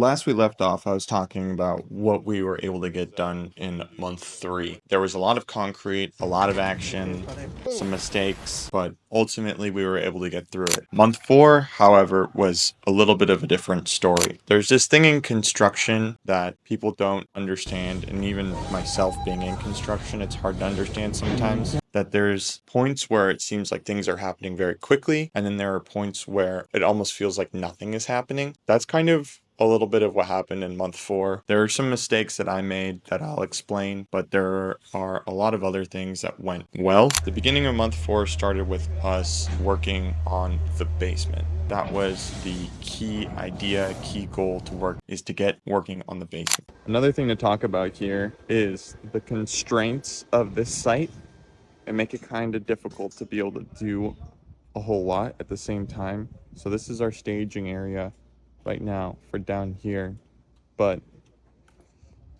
last we left off, I was talking about what we were able to get done in month 3. There was a lot of concrete, a lot of action, some mistakes, but ultimately we were able to get through it. Month 4, however, was a little bit of a different story. There's this thing in construction that people don't understand, and even myself being in construction, it's hard to understand sometimes. That there's points where it seems like things are happening very quickly, and then there are points where it almost feels like nothing is happening. That's kind of a little bit of what happened in month 4. There are some mistakes that I made that I'll explain, but there are a lot of other things that went well. The beginning of month 4 started with us working on the basement. That was the key idea, key goal to work, is to get working on the basement. Another thing to talk about here is the constraints of this site and make it kind of difficult to be able to do a whole lot at the same time. So this is our staging area right now for down here, but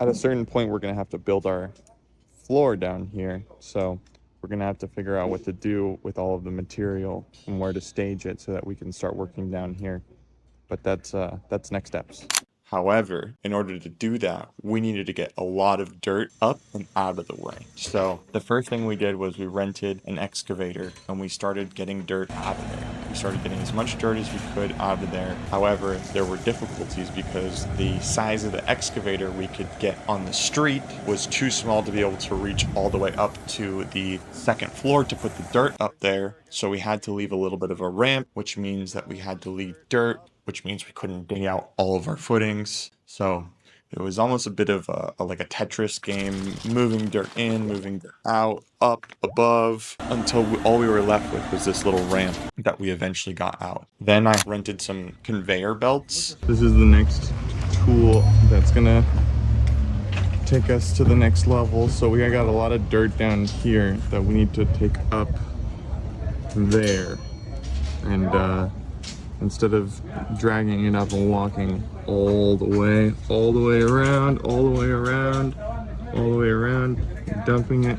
at a certain point we're going to have to build our floor down here, so we're going to have to figure out what to do with all of the material and where to stage it so that we can start working down here. But that's next steps. However, in order to do that, we needed to get a lot of dirt up and out of the way. So the first thing we did was we rented an excavator and we started getting dirt out of there. We started getting as much dirt as we could out of there. However, there were difficulties because the size of the excavator we could get on the street was too small to be able to reach all the way up to the second floor to put the dirt up there. So we had to leave a little bit of a ramp, which means that we had to leave dirt, which means we couldn't dig out all of our footings. So it was almost a bit of like a Tetris game, moving dirt in, moving dirt out, up, above, until all we were left with was this little ramp that we eventually got out. Then I rented some conveyor belts. This is the next tool that's gonna take us to the next level. So we got a lot of dirt down here that we need to take up there. And instead of dragging it up and walking all the way around, dumping it,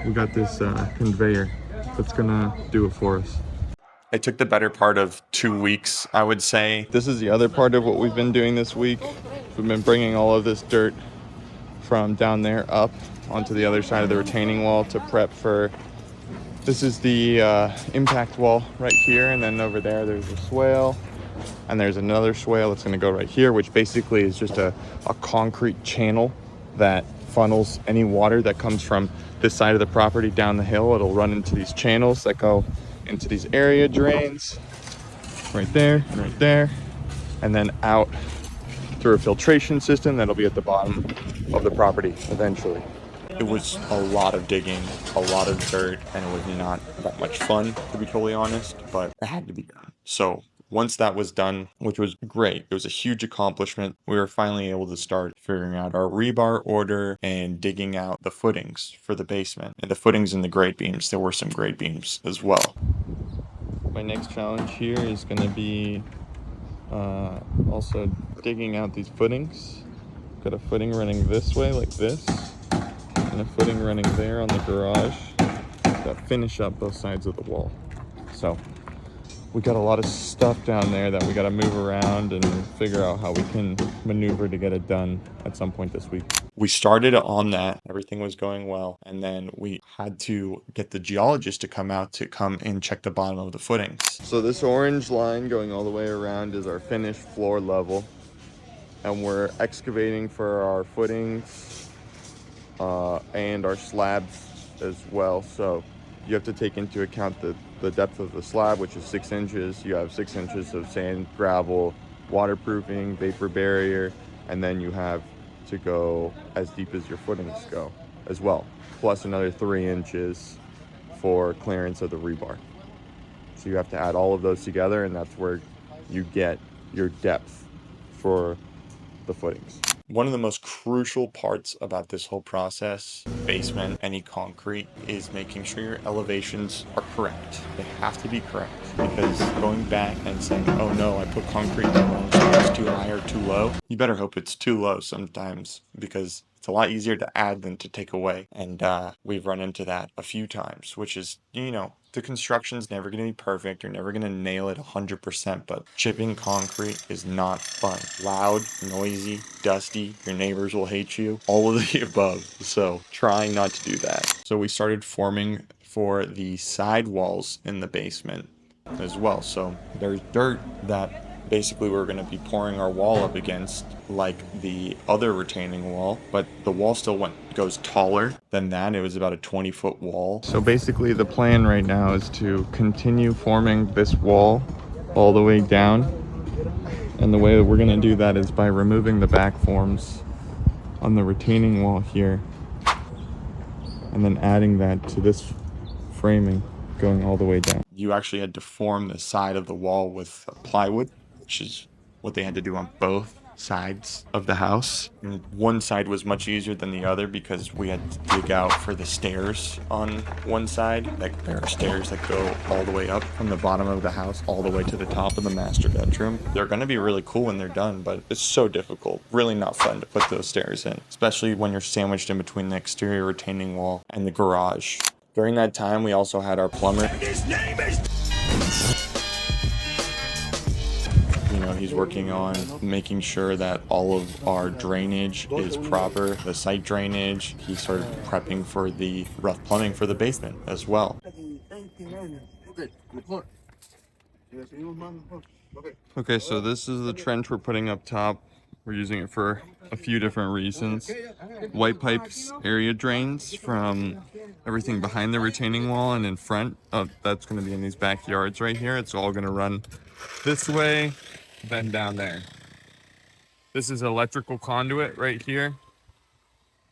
we got this conveyor that's gonna do it for us. It took the better part of 2 weeks, I would say. This is the other part of what we've been doing this week. We've been bringing all of this dirt from down there up onto the other side of the retaining wall to prep for. This is the impact wall right here, and then over there there's a swale, and there's another swale that's going to go right here, which basically is just a concrete channel that funnels any water that comes from this side of the property down the hill. It'll run into these channels that go into these area drains right there and right there, and then out through a filtration system that'll be at the bottom of the property eventually. It was a lot of digging, a lot of dirt, and it was not that much fun, to be totally honest, but it had to be done. So once that was done, which was great, it was a huge accomplishment, we were finally able to start figuring out our rebar order and digging out the footings for the basement. And the footings and the grade beams, there were some grade beams as well. My next challenge here is going to be also digging out these footings. Got a footing running this way like this, and a footing running there on the garage that finish up both sides of the wall. So we got a lot of stuff down there that we got to move around and figure out how we can maneuver to get it done at some point this week. We started on that, everything was going well, and then we had to get the geologist to come out to come and check the bottom of the footings. So this orange line going all the way around is our finished floor level, and we're excavating for our footings and our slabs as well. So you have to take into account the depth of the slab, which is 6 inches. You have 6 inches of sand, gravel, waterproofing, vapor barrier, and then you have to go as deep as your footings go as well, plus another 3 inches for clearance of the rebar. So you have to add all of those together, and that's where you get your depth for the footings. One of the most crucial parts about this whole process, basement, any concrete, is making sure your elevations are correct. They have to be correct, because going back and saying, oh no, I put concrete in the wrong spot, it's too high or too low, you better hope it's too low sometimes, because It's a lot easier to add than to take away. And we've run into that a few times, which is, you know, the construction's never going to be perfect. You're never going to nail it 100%, but chipping concrete is not fun. Loud, noisy, dusty, your neighbors will hate you, all of the above. So trying not to do that. So we started forming for the side walls in the basement as well. So there's dirt that basically we're going to be pouring our wall up against like the other retaining wall, but the wall still goes taller than that. It was about a 20-foot wall. So basically the plan right now is to continue forming this wall all the way down, and the way that we're going to do that is by removing the back forms on the retaining wall here and then adding that to this framing going all the way down. You actually had to form the side of the wall with plywood, which is what they had to do on both sides of the house. And one side was much easier than the other because we had to dig out for the stairs on one side. Like, there are stairs that go all the way up from the bottom of the house all the way to the top of the master bedroom. They're going to be really cool when they're done, but it's so difficult. Really not fun to put those stairs in, especially when you're sandwiched in between the exterior retaining wall and the garage. During that time, we also had our plumber. His name is... You know, he's working on making sure that all of our drainage is proper, the site drainage. He started prepping for the rough plumbing for the basement as well. Okay, so this is the trench we're putting up top. We're using it for a few different reasons. White pipes, area drains from everything behind the retaining wall and in front. That's going to be in these backyards right here. It's all going to run this way, then down there. This is electrical conduit right here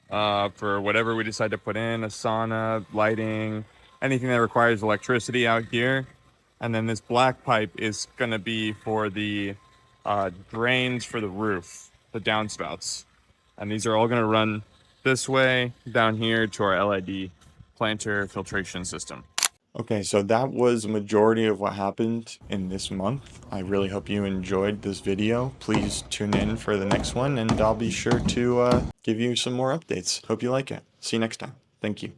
for whatever we decide to put in, a sauna, lighting, anything that requires electricity out here. And then this black pipe is going to be for the drains for the roof, the downspouts. And these are all going to run this way down here to our LED planter filtration system. Okay, so that was a majority of what happened in this month. I really hope you enjoyed this video. Please tune in for the next one, and I'll be sure to give you some more updates. Hope you like it. See you next time. Thank you.